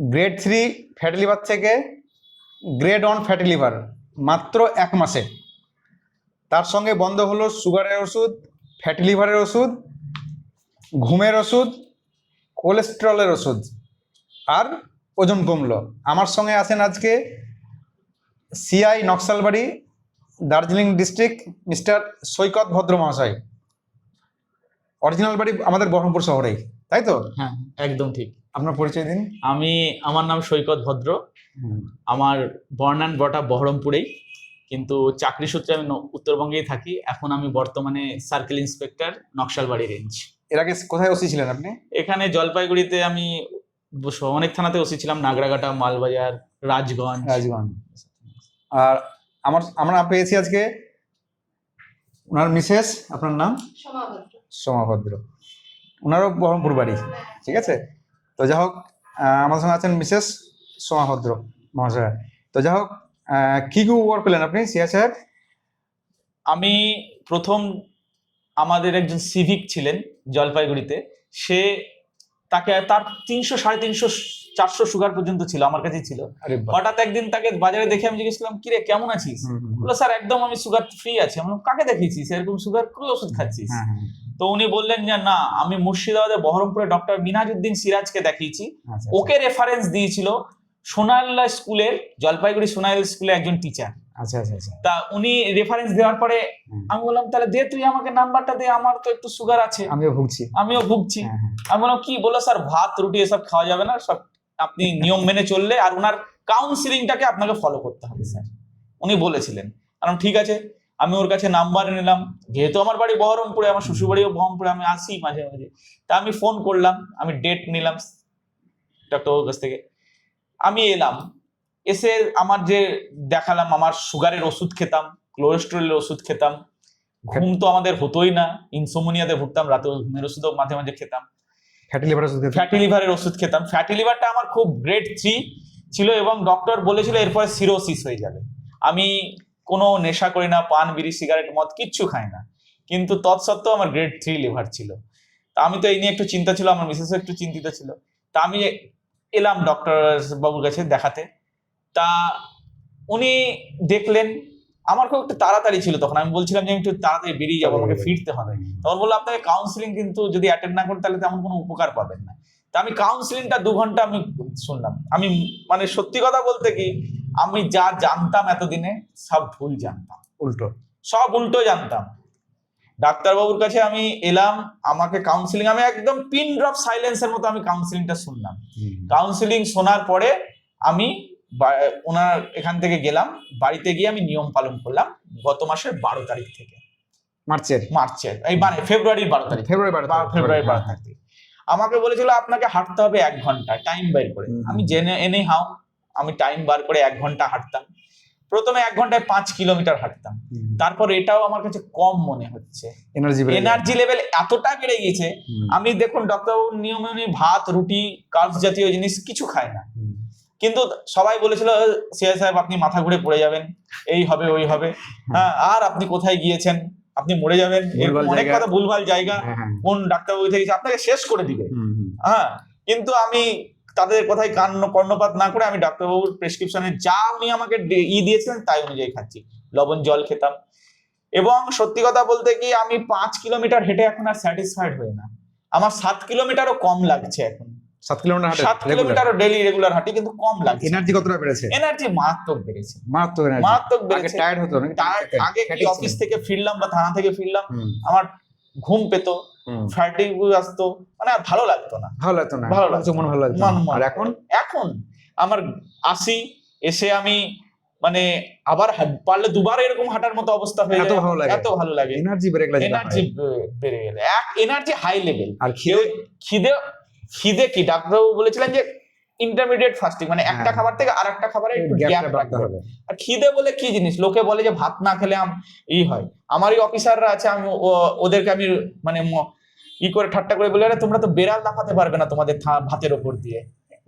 Grade 3 fatty liver থেকে grade 1 fatty liver মাত্র 1 মাসে। তার সঙ্গে বন্ধ হলো সুগারের ওষুধ, ফ্যাটি লিভারের ওষুধ, ঘুমের ওষুধ, কোলেস্টেরলের ওষুধ, আর ওজন কমলো। আমার সঙ্গে আছেন আজকে CI Naxalbari, Darjeeling district, mister Saikat Bhadra মহাশয়। অরিজিনাল বাড়ি আমাদের বহরমপুর শহরেই, তাই তো? হ্যাঁ, একদম ঠিক। আপনার পরিচয় দিন। আমার নাম সৈকত ভদ্র। আমার বর্ন অ্যান্ড ব্রট আপ বহরমপুরেই, কিন্তু চাকরি সূত্রে আমি উত্তরবঙ্গেই থাকি। এখন আমি বর্তমানে সার্কেল ইন্সপেক্টর, নকশালবাড়ি রেঞ্জ। এর আগে কোথায় ওসি ছিলেন আপনি? এখানে জলপাইগুড়িতে আমি অনেক থানাতে ওসি ছিলাম, নাগরাকাটা, মালবাজার, রাজগঞ্জ। আর আমরা পেয়েছি আজকে ওনার মিসেস, আপনার নাম? সোমাভদ্র। ওনারও বহরমপুর বাড়ি, ঠিক আছে। তো যাই হোক, আমাদের সঙ্গে আছেন মিসেস সোমাভদ্র মহাশয়। তো যাই হোক, কি ওয়ার্ক পেলেন আপনি সিআই সাহেব? আমি প্রথম, আমাদের একজন সিভিক ছিলেন জলপাইগুড়িতে, তার 300, 350, 400 সুগার পর্যন্ত ছিল, আমার কাছেই ছিল। হঠাৎ একদিন তাকে বাজারে দেখে আমি জিজ্ঞেস করলাম, কিরে কেমন আছিস? বললো, স্যার একদম আমি সুগার ফ্রি আছি। আমি বললাম, কাকে দেখিয়েছিস এরকম সুগার ফ্রি ওষুধ খাচ্ছিস? তো উনি বললেন যে না, আমি মুর্শিদাবাদে বহরমপুরে ডক্টর মিনাজউদ্দিন সিরাজকে দেখিয়েছি। ওকে রেফারেন্স দিয়েছিল সোনাইল্লা স্কুলের, জলপাইগুড়ি সোনাইল স্কুলে একজন টিচার। আচ্ছা আচ্ছা আচ্ছা। তা উনি রেফারেন্স দেওয়ার পরে আমি বললাম, তাহলে দে তুই আমাকে নাম্বারটা দে, আমার তো একটু সুগার আছে, আমিও ভুগছি। আমি বললাম, কি? বললো, স্যার ভাত রুটি এসব খাওয়া যাবে না, সব আপনি নিয়ম মেনে চললে, আর ওনার কাউন্সিলিংটাকে আপনাকে ফলো করতে হবে স্যার, উনি বলেছিলেন। কারণ ঠিক আছে, আমি ওর কাছে নাম্বার নিলাম, যেহেতু আমার বাড়ি বহরমপুরে, আমার শ্বশুর বাড়িও বহরমপুরে, আমি আসি মাঝে মাঝে। তা আমি ফোন করলাম, আমি ডেট নিলাম ডক্টর কাছ থেকে। আমি এলাম, এসে আমার যে দেখালাম, আমার সুগারের ওষুধ খেতাম, কোলেস্টেরলের ওষুধ খেতাম, ঘুম তো আমাদের হতোই না, ইনসোমনিয়াতে ভুগতাম, রাতে ঘুমের ওষুধও মাঝে মাঝে খেতাম, ফ্যাটি লিভারের ওষুধ খেতাম। ফ্যাটি লিভারটা আমার খুব গ্রেড 3 ছিল, এবং ডক্টর বলেছিল এরপরে সিরোসিস হয়ে যাবে। আমি কোনো নেশা করি না, পান বিড়ি সিগারেট মদ কিচ্ছু খাই না, কিন্তু তৎসত্ত্বেও আমার গ্রেড 3 লিভার ছিল। তা আমি তো এই নিয়ে একটু চিন্তা ছিল, আমার মিসেসও একটু চিন্তিত ছিল। তা আমি এলাম ডক্টর বাবুর কাছে দেখাতে। তা উনি দেখলেন, আমার খুব একটু তাড়াতাড়ি ছিল তখন, আমি বলছিলাম যে আমি একটু তাড়াতাড়ি বেরিয়ে যাবো, আমাকে ফিরতে হবে। তখন বললো, আপনাকে কাউন্সিলিং কিন্তু যদি অ্যাটেন্ড না করেন তাহলে তেমন কোনো উপকার পাবেন না। তা আমি কাউন্সিলিংটা 2 ঘন্টা আমি শুনলাম। আমি মানে সত্যি কথা বলতে কি, আমি যা জানতাম এতদিনে সব ভুল জানতাম, সব উল্টো জানতাম। ডাক্তারবাবুর কাছে আমি এলাম, আমাকে কাউন্সিলিং, আমি একদম পিন ড্রপ সাইলেন্সের মতো আমি কাউন্সিলিংটা শুনলাম। কাউন্সিলিং শোনার পরে আমি ওনার এখান থেকে গেলাম, বাড়িতে গিয়ে আমি নিয়ম পালন করলাম গত মাসের 12 তারিখ থেকে, মার্চের এই মানে ফেব্রুয়ারির 12 তারিখ, ফেব্রুয়ারির 12 তারিখ আমাকে বলেছিল আপনাকে হাঁটতে হবে 1 ঘন্টা টাইম বের করে। আমি এনে হাও আমি টাইম বার করে 1 ঘন্টা হাঁটতাম। প্রথমে 1 ঘন্টায় 5 কিলোমিটার হাঁটতাম, তারপর এটাও আমার কাছে কম মনে হচ্ছে, এনার্জি লেভেল এতটা বেড়ে গেছে। আমি দেখুন ডক্টরবাবুর নিয়মে ভাত রুটি কার্বস জাতীয় জিনিস কিছু খায় না, কিন্তু সবাই বলেছিল সিআই সাহেব আপনি মাথা ঘুরে পড়ে যাবেন, এই হবে ওই হবে, হ্যাঁ, আর আপনি কোথায় গিয়েছেন, আপনি মরে যাবেন, অনেক কথা, ভুলভাল জায়গা, কোন ডাক্তারবাবু থেকে আপনাকে শেষ করে দিবে। হ্যাঁ, কিন্তু আমি তাদের কথায় কর্ণপাত না করে আমি ডাক্তারবাবুর প্রেসক্রিপশনে যা উনি আমাকে দিয়েছিলেন তাই অনুযায়ী খাচ্ছি। লবণ জল খেতাম, এবং সত্যি কথা বলতে কি, আমি 5 কিলোমিটার হেঁটে এখন আর স্যাটিসফাইড হই না, আমার 7 কিলোমিটারও কম লাগছে এখন। 7 কিলোমিটারও ডেইলি রেগুলার হাঁটি, কিন্তু কম লাগছে। এনার্জি কতটা বেড়েছে? এনার্জি মারাত্মক বেড়েছে, মারাত্মক বেড়েছে। টায়ার্ড হতো না, আগে কি অফিস থেকে ফিরলাম বা থানা থেকে ফিরলাম, আমার ঘুম পেতো, ফ্যাটিগ আসতো, মানে আর ভালো লাগতো না, মন ভালো লাগতো। আর এখন আমার আসি, এসে আমি মানে আবার পারলে দুবার এরকম হাঁটার মতো অবস্থা হয়ে যায়, এত ভালো লাগে। এনার্জি বেড়ে গেলে এনার্জি হাই লেভেল। আর খিদে কি ডাক্তারবাবু বলেছিলেন যে ইন্টারমিডিয়েট ফাস্টিং, মানে একটা খাবার থেকে আর একটা খাবারে একটু গ্যাপ রাখতে হবে। আর খিদে বলে কি জিনিস, লোকে বলে যে ভাত না খেলে হয়। আমারই অফিসাররা আছে, আমি ওদেরকে আমি মানে করে ঠাট্টা করে বলে, তোমরা তো বেড়াল লাফাতে পারবে না তোমাদের ভাতের ওপর দিয়ে,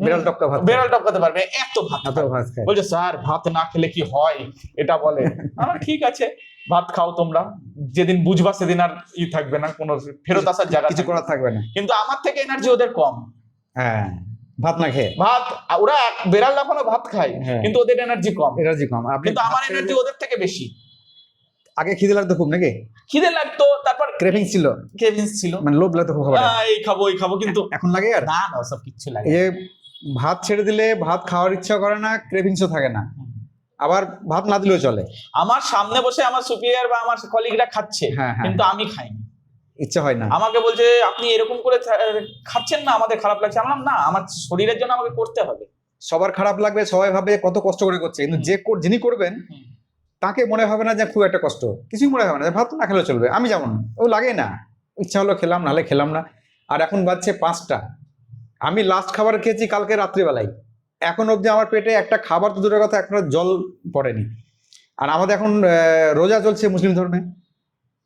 বেড়াল টপকাতে পারবে, এত ভাত বলছে। স্যার ভাত না খেলে কি হয় এটা বলে। আমার ঠিক আছে, ভাত খাও তোমরা, যেদিন বুঝবা সেদিন আর থাকবে না, কোনো ফেরত আসার জায়গা কিছু করা থাকবে না, কিন্তু আমার থেকে এনার্জি ওদের কম। হ্যাঁ, ভাত না খেয়ে ভাত, ওরা বেড়াল লাফানো ভাত খায়, হ্যাঁ। কিন্তু ওদের এনার্জি কম, এনার্জি কম। আপনি কিন্তু আমার এনার্জি ওদের থেকে বেশি। আগে খিদে লাগতো খুব নাকি, খিদে লাগতো, তারপর ক্রেভিং ছিল, ক্রেভিংস ছিল, মানে লোভ লাগতো খুব খাবারে। এই খাবো ওই খাবো, কিন্তু এখন লাগে আর না না সব কিচ্ছু লাগে এই না। যে ভাত ছেড়ে দিলে ভাত খাওয়ার ইচ্ছা করে না, ক্রেভিংসও থাকে না, আবার ভাত না দিলেও চলে। আমার সামনে বসে আমার সুপিরিয়র বা আমার কলিগরা খাচ্ছে, হ্যাঁ, হ্যাঁ। কিন্তু আমি খাইনি। ইচ্ছা হয় না। আমাকে বলছে আপনি এরকম করে খাচ্ছেন না, আমাদের খারাপ লাগছে। আমার না, আমার শরীরের জন্য আমাকে করতে হবে। সবার খারাপ লাগবে, সবাই ভাবে কত কষ্ট করে করছে, কিন্তু যিনি করবেন তাকে মনে হবে না যে খুব একটা কষ্ট, কিছুই মনে হবে না, যে ভাত না খেলে চলবে। আমি যেমন, ও লাগে না, ইচ্ছা হলো খেলাম, নাহলে খেলাম না। আর এখন বাজছে 5টা, আমি লাস্ট খাবার খেয়েছি কালকে রাত্রিবেলায়, এখন অবধি আমার পেটে একটা খাবার তো দূরের কথা, একটা জল পড়েনি। আর আমাদের এখন রোজা চলছে মুসলিম ধর্মে,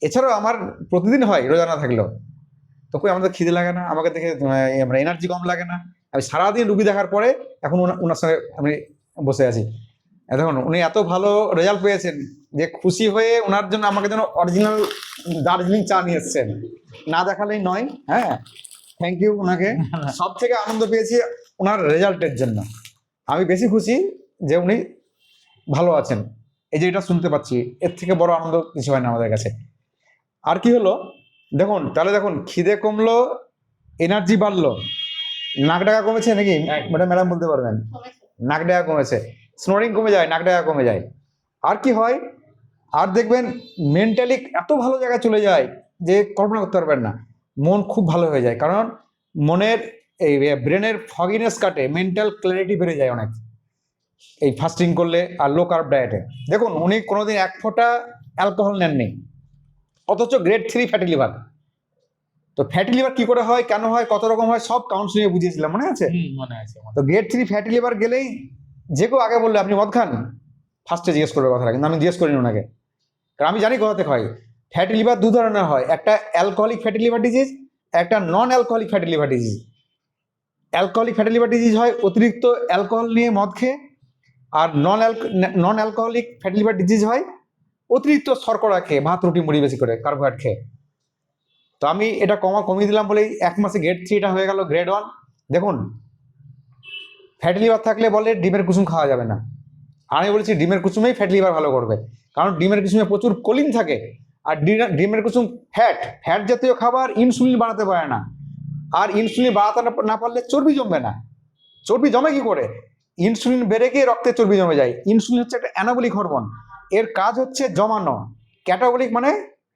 এছাড়াও আমার প্রতিদিন হয় রোজা না থাকলেও, তো কই আমাদের খিদে লাগে না, আমাকে দেখে এনার্জি কম লাগে না। আমি সারাদিন রুগী দেখার পরে এখন ওনার সঙ্গে আমি বসে আছি। দেখুন উনি এত ভালো রেজাল্ট পেয়েছেন যে খুশি হয়ে ওনার জন্য আমাকে যেন অরিজিনাল দার্জিলিং চা নিয়ে এসছেন, না দেখালেই নয়। হ্যাঁ, থ্যাংক ইউ ওনাকে। সব থেকে আনন্দ পেয়েছি ওনার রেজাল্টের জন্য। আমি বেশি খুশি যে উনি ভালো আছেন, এই যে এটা শুনতে পাচ্ছি, এর থেকে বড় আনন্দ কিছু হয় না আমাদের কাছে। আর কি হলো দেখুন, তাহলে দেখুন খিদে কমলো, এনার্জি বাড়লো, নাক ডাকা কমেছে নাকি ম্যাডাম বলতে পারবেন? নাক ডাকা কমেছে, স্নোরিং কমে যায়, নাক ডাকা কমে যায়। আর কি হয়, আর দেখবেন মেন্টালি এত ভালো জায়গায় চলে যায় যে কল্পনা করতে পারবেন না। মন খুব ভালো হয়ে যায়, কারণ মনের এই ব্রেনের ফগিনেস কাটে, মেন্টাল ক্ল্যারিটি বেড়ে যায় অনেক এই ফাস্টিং করলে আর লো কার্ব ডায়েটে। দেখুন উনি কোনোদিন এক ফোঁটা অ্যালকোহল নেননি, অথচ গ্রেড 3 ফ্যাটি লিভার। তো ফ্যাটি লিভার কি করে হয়, কেন হয়, কত রকম হয়, সব কাউন্সিলিংয়ে বুঝিয়েছিলাম, মনে আছে? মনে আছে। তো গ্রেড 3 ফ্যাটি লিভার গেলেই যে কেউ আগে বললে আপনি মদ খান, ফার্স্টে জিজ্ঞেস করবে কথাটা, কিন্তু আমি জিজ্ঞেস করিনি ওনাকে, কারণ আমি জানি কোথা থেকে হয়। ফ্যাটি লিভার দু ধরনের হয়, একটা অ্যালকোহলিক ফ্যাটি লিভার ডিজিজ, একটা non alcoholic fatty liver disease. Alcoholic fatty liver disease হয় অতিরিক্ত অ্যালকোহল নিয়ে মদ খেয়ে, আর non alcoholic fatty liver disease হয় অতিরিক্ত শর্করা খেয়ে, ভাত রুটি মুড়ি বেশি করে, কার্বোহাইড্রেট খেয়ে। তো আমি এটা কমিয়ে দিলাম বলেই 1 মাসে গ্রেড 3টা হয়ে গেল গ্রেড 1। দেখুন ফ্যাটি লিভার থাকলে বলে ডিমের কুসুম খাওয়া যাবে না, আর আমি বলেছি ডিমের কুসুমেই ফ্যাটি লিভার ভালো করবে, কারণ ডিমের কুসুমে প্রচুর কোলিন থাকে। আর ডিমের কুসুম ফ্যাট জাতীয় খাবার ইনসুলিন বাড়াতে পারে না, আর ইনসুলিন বাড়াতে না পারলে চর্বি জমবে না। চর্বি জমে কি করে? ইনসুলিন বেড়ে গিয়ে রক্তে চর্বি জমে যায়। ইনসুলিন হচ্ছে একটা অ্যানাবলিক হরমোন, এর কাজ হচ্ছে জমানো। ক্যাটাবলিক মানে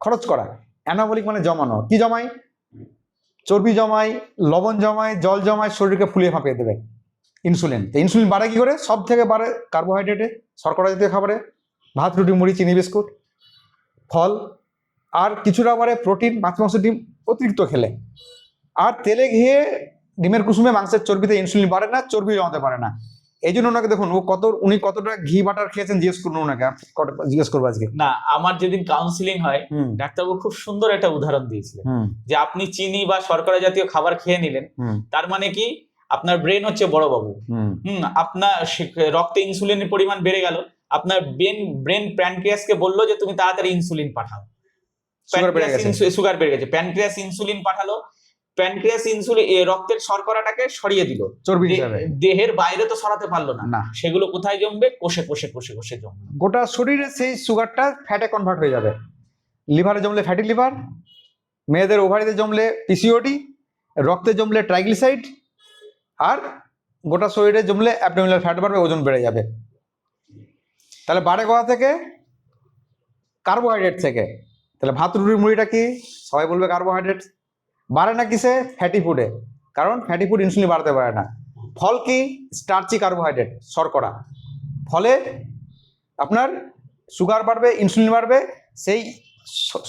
খরচ করা, অ্যানাবলিক মানে জমানো। কি জমায়? চর্বি জমায়, লবণ জমায়, জল জমায়, শরীরকে ফুলিয়ে ফাঁপিয়ে দেবে ইনসুলিন। তো ইনসুলিন বাড়ে কি করে? সব থেকে বাড়ে কার্বোহাইড্রেটে, শর্করা জাতীয় খাবারে, ভাত রুটি মুড়ি চিনি বিস্কুট, ফল, আর কিছুটা বাড়ে প্রোটিন, মাছ মাংস ডিম অতিরিক্ত খেলে। আর তেলে ঘিয়ে ডিমের কুসুমে মাংসের চর্বিতে ইনসুলিন বাড়ে না, চর্বি জমাতে পারে না। এই জন্য ওনাকে দেখুন উনি কতটা ঘি বাটার খেয়েছেন জিজ্ঞেস করুন ওনাকে, জিজ্ঞেস করবো আজকে। না, আমার যেদিন কাউন্সিলিং হয়, ডাক্তারবাবু খুব সুন্দর একটা উদাহরণ দিয়েছিলেন, যে আপনি চিনি বা শর্করা জাতীয় খাবার খেয়ে নিলেন, তার মানে কি আপনার ব্রেন হচ্ছে বড় বাবু। আপনার রক্তে ইনসুলিনের পরিমাণ বেড়ে গেল, আপনার ব্রেন প্যানক্রিয়াসকে বললো যে তুমি তাড়াতাড়ি ইনসুলিন পাঠাও, সুগার বেড়ে গেছে, প্যানক্রিয়াস ইনসুলিন পাঠালো, প্যানক্রিয়াস ইনসুলিন রক্তের শর্করাটাকে সরিয়ে দিল চর্বি হিসাবে, দেহের বাইরে তো সরাতে পারলো না, সেগুলো কোথায় জমবে? কোষে কোষে কোষে কোষে জমবে, গোটা শরীরে সেই সুগারটা ফ্যাটে কনভার্ট হয়ে যাবে। লিভারে জমলে ফ্যাটি লিভার, মেয়েদের ওভারিতে জমলে পিসিওডি, রক্তে জমলে ট্রাইগ্লিসাইড, আর গোটা শরীরে জমলে অ্যাবডোমিনাল ফ্যাট বাড়বে, ওজন বেড়ে যাবে। তাহলে বাড়ে কোথা থেকে? কার্বোহাইড্রেট থেকে। তাহলে ভাত রুটির মুড়িটা কি? সবাই বলবে কার্বোহাইড্রেট। বাড়ে না কিসে? ফ্যাটি ফুডে, কারণ ফ্যাটি ফুড ইনসুলিন বাড়াতে পারে না। ফল কি? স্টার্চি কার্বোহাইড্রেট, শর্করা। ফলে আপনার সুগার বাড়বে, ইনসুলিন বাড়বে, সেই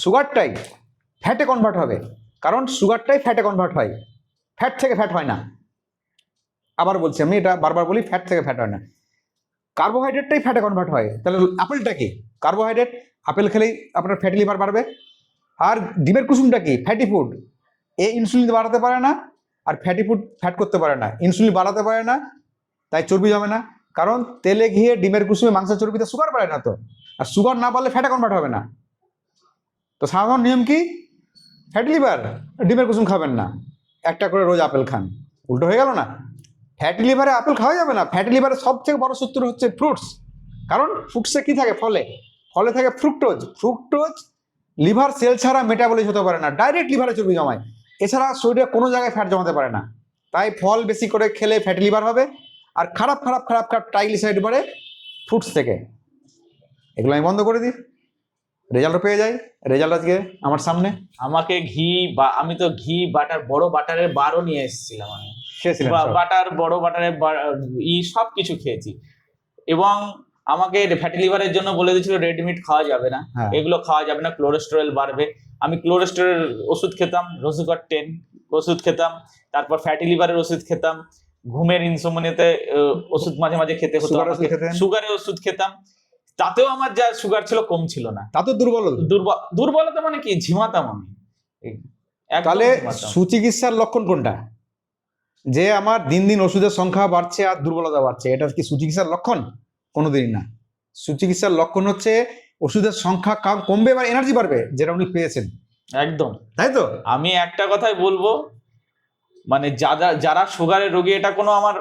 সুগারটাই ফ্যাটে কনভার্ট হবে, কারণ সুগারটাই ফ্যাটে কনভার্ট হয়, ফ্যাট থেকে ফ্যাট হয় না। আবার বলছি, আমি এটা বারবার বলি, ফ্যাট থেকে ফ্যাট হয় না, কার্বোহাইড্রেটটাই ফ্যাটে কনভার্ট হয়। তাহলে আপেলটা কি? কার্বোহাইড্রেট, আপেল খেলেই আপনার ফ্যাটি লিভার বাড়বে। আর ডিমের কুসুমটা কি? ফ্যাটি ফুড, এ ইনসুলিন বাড়াতে পারে না, আর ফ্যাটি ফুড ফ্যাট করতে পারে না, ইনসুলিন বাড়াতে পারে না, তাই চর্বি জমে না। কারণ তেলে ঘিয়ে ডিমের কুসুমে মাংসের চর্বিতে সুগার বাড়ে না তো, আর সুগার না বাড়লে ফ্যাটে কনভার্ট হবে না। তো সাধারণ নিয়ম কি? ফ্যাটি লিভার ডিমের কুসুম খাবেন না, একটা করে রোজ আপেল খান। উল্টো হয়ে গেল না? ফ্যাটি লিভারে আপেল খাওয়া যাবে না। ফ্যাটি লিভারের সবথেকে বড় সূত্র হচ্ছে ফ্রুটস। কারণ ফ্রুটসে কি থাকে? ফলে থাকে ফ্রুক্টোজ লিভার সেল ছাড়া মেটাবলিজ হতে পারে না, ডাইরেক্ট লিভারে চর্বি জমায়। এছাড়া শরীরে কোনো জায়গায় ফ্যাট জমাতে পারে না। তাই ফল বেশি করে খেলে ফ্যাটি লিভার হবে। আর খারাপ ট্রাইগ্লিসারাইড বাড়ে ফ্রুটস থেকে। এগুলো আমি বন্ধ করে দিই, রেজাল্টও পেয়ে যাই। রেজাল্ট আজকে আমার সামনে। আমাকে ঘি বা আমি তো ঘি বাটার, বড় বাটারের বারও নিয়ে এসেছিলাম আমি, খেয়েছিলেন সব? বাটার, বড় বাটারের সব কিছু খেয়েছি। এবং আমাকে ফ্যাটি লিভারের জন্য বলে দিয়েছিল রেড মিট খাওয়া যাবে না, হ্যাঁ। এগুলো খাওয়া যাবে না, কোলেস্টেরল বাড়বে। আমি কোলেস্টেরল ওষুধ খেতাম, রোজুকার 10 ওষুধ খেতাম, তারপর ফ্যাটি লিভারের ওষুধ খেতাম, ঘুমের ইনসোমনিয়াতে ওষুধ মাঝে মাঝে খেতে হতো, সুগারের ওষুধ খেতেন? সুগারের ওষুধ খেতাম, তাতেও আমার যা সুগার ছিল কম ছিল না। তা তো দুর্বলতা মানে কি? ঝিমাতাম আমি, একদম তাহলে ঝিমাতাম। সুচিকিৎসার লক্ষণ কোনটা? যে আমার দিন দিন ওষুধের সংখ্যা বাড়ছে আর দুর্বলতা বাড়ছে, এটা কি সুচিকিৎসার লক্ষণ? কোনোদিনই না। সুচিকিৎসার লক্ষণ হচ্ছে ওষুধের সংখ্যা কমবে বা এনার্জি বাড়বে, যেটা উনি পেয়েছেন। একদম, তাই তো? আমি একটা কথাই বলবো, মানে যারা সুগারের রোগী, এটা কোনো আমার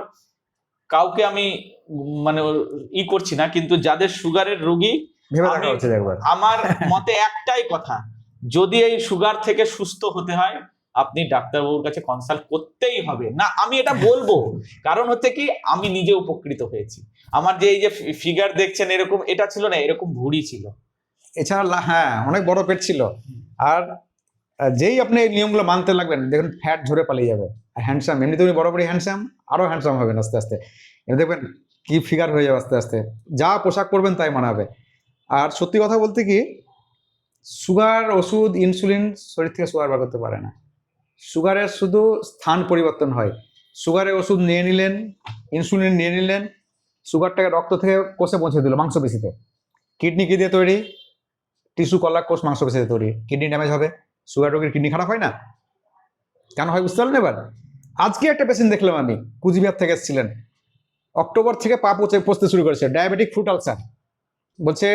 কাউকে আমি মানে করছি না, কিন্তু যাদের সুগারের রোগী, ভেবে দেখা উচিত একবার। আমার মতে একটাই কথা, যদি এই সুগার থেকে সুস্থ হতে হয়, আপনি ডাক্তারবাবুর কাছে কনসাল্ট করতেই হবে। না, আমি এটা বলবো, কারণ হচ্ছে কি, আমি নিজে উপকৃত হয়েছি। আমার যে এই যে ফিগার দেখছেন এরকম, এটা ছিল না, এরকম ভুঁড়ি ছিল। এছাড়া হ্যাঁ, অনেক বড় পেট ছিল। আর যেই আপনি এই নিয়মগুলো মানতে লাগবেন, দেখুন ফ্যাট ঝরে পালিয়ে যাবে। আর হ্যান্ডসাম, এমনিতে উনি বরাবরই হ্যান্ডসাম, আরো হ্যান্ডসাম হবেন আস্তে আস্তে। এমনি দেখবেন কি ফিগার হয়ে যাবে আস্তে আস্তে, যা পোশাক পরবেন তাই মানাবে। আর সত্যি কথা বলতে কি, সুগার ওষুধ, ইনসুলিন শরীর থেকে সুগার বার করতে পারে না। সুগারের শুধু স্থান পরিবর্তন হয়। সুগারের ওষুধ নিয়ে নিলেন, ইনসুলিন নিয়ে নিলেন, সুগারটাকে রক্ত থেকে কোষে পৌঁছে দিল, মাংসপেশিতে। কিডনি কি দিয়ে তৈরি? টিস্যু কলার কোষ মাংসপেশিতে তৈরি। কিডনি ড্যামেজ হবে, সুগার রোগীর কিডনি খারাপ হয় না? কেন হয় বুঝতে পারলেন এবার? আজকে একটা পেশেন্ট দেখলাম আমি, কুচবিহার থেকে এসেছিলেন। অক্টোবর থেকে পা পচতে শুরু করেছে, ডায়াবেটিক ফুট আলসার, বলছে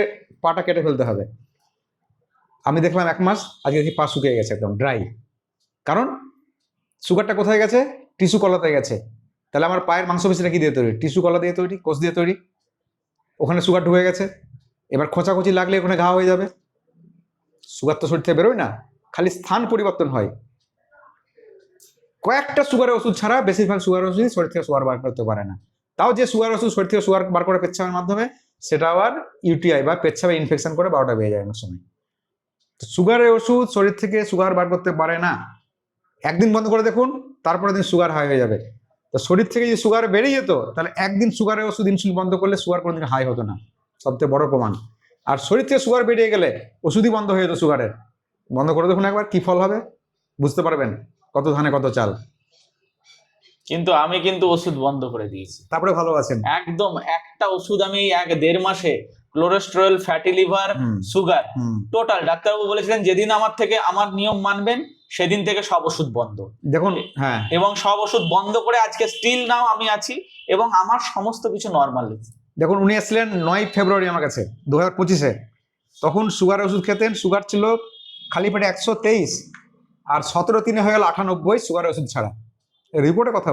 পাটা কেটে ফেলতে হবে। আমি দেখলাম 1 মাস, আজকে দেখি পা শুকিয়ে গেছে, একদম ড্রাই। কারণ সুগারটা কোথায় গেছে? টিস্যু কলাতে গেছে। তাহলে আমার পায়ের মাংসপেশিটা কি দিয়ে তৈরি? টিস্যু কলা দিয়ে তৈরি, কোষ দিয়ে তৈরি। ওখানে সুগার ঢুকে গেছে, এবার খোঁচাখুচি লাগলে ওখানে ঘা হয়ে যাবে। সুগার তো শরীর থেকে বেরোয় না, খালি স্থান পরিবর্তন হয়। কয়েকটা সুগারের ওষুধ ছাড়া বেশিরভাগ সুগার ওষুধই শরীর থেকে সুগার বার করতে পারে না। তাও যে সুগার ওষুধ শরীর থেকে সুগার বার করে পেচ্ছাপের মাধ্যমে, সেটা আবার ইউটিআই বা পেচ্ছাপে ইনফেকশন করে 12টা বেজে যায় অনেক সময়। তো সুগারের ওষুধ শরীর থেকে সুগার বার করতে পারে না। একদিন বন্ধ করে দেখুন, তারপরের দিন সুগার হাই হয়ে যাবে। তো শরীর থেকে যদি সুগার বেড়ে যেত, তাহলে একদিন সুগারের ওষুধ, ইনসুলিন বন্ধ করলে সুগার কোনোদিন হাই হতো না, সবথেকে বড় প্রমাণ। আর শরীর থেকে সুগার বেরিয়ে গেলে ওষুধই বন্ধ হয়ে যেত সুগারের। বন্ধ করে দেখুন একবার, কি ফল হবে বুঝতে পারবেন, কত ধানে কত চাল। কিন্তু আমি কিন্তু ওষুধ বন্ধ করে দিয়েছি। তারপরে ভালো আছেন? একদম, একটা ওষুধ আমি 1-1.5 মাসে, cholesterol, fatty liver, sugar, total ডাক্তারবাবু বলেছিলেন যেদিন আমার নিয়ম মানবেন সেদিন থেকে সব ওষুধ বন্ধ। দেখুন, হ্যাঁ, এবং সব ওষুধ বন্ধ করে আজকে স্টিল নাও আমি আছি, এবং আমার সমস্ত কিছু নর্মাল। দেখুন উনি আসলেন 9 ফেব্রুয়ারি আমার কাছে 2025-এ। তখন সুগার ওষুধ খেতেন, সুগার ছিল খালি পেটে 123, আর 17 হয়ে গেল 98 সুগারের ওষুধ ছাড়া। রিপোর্টে কথা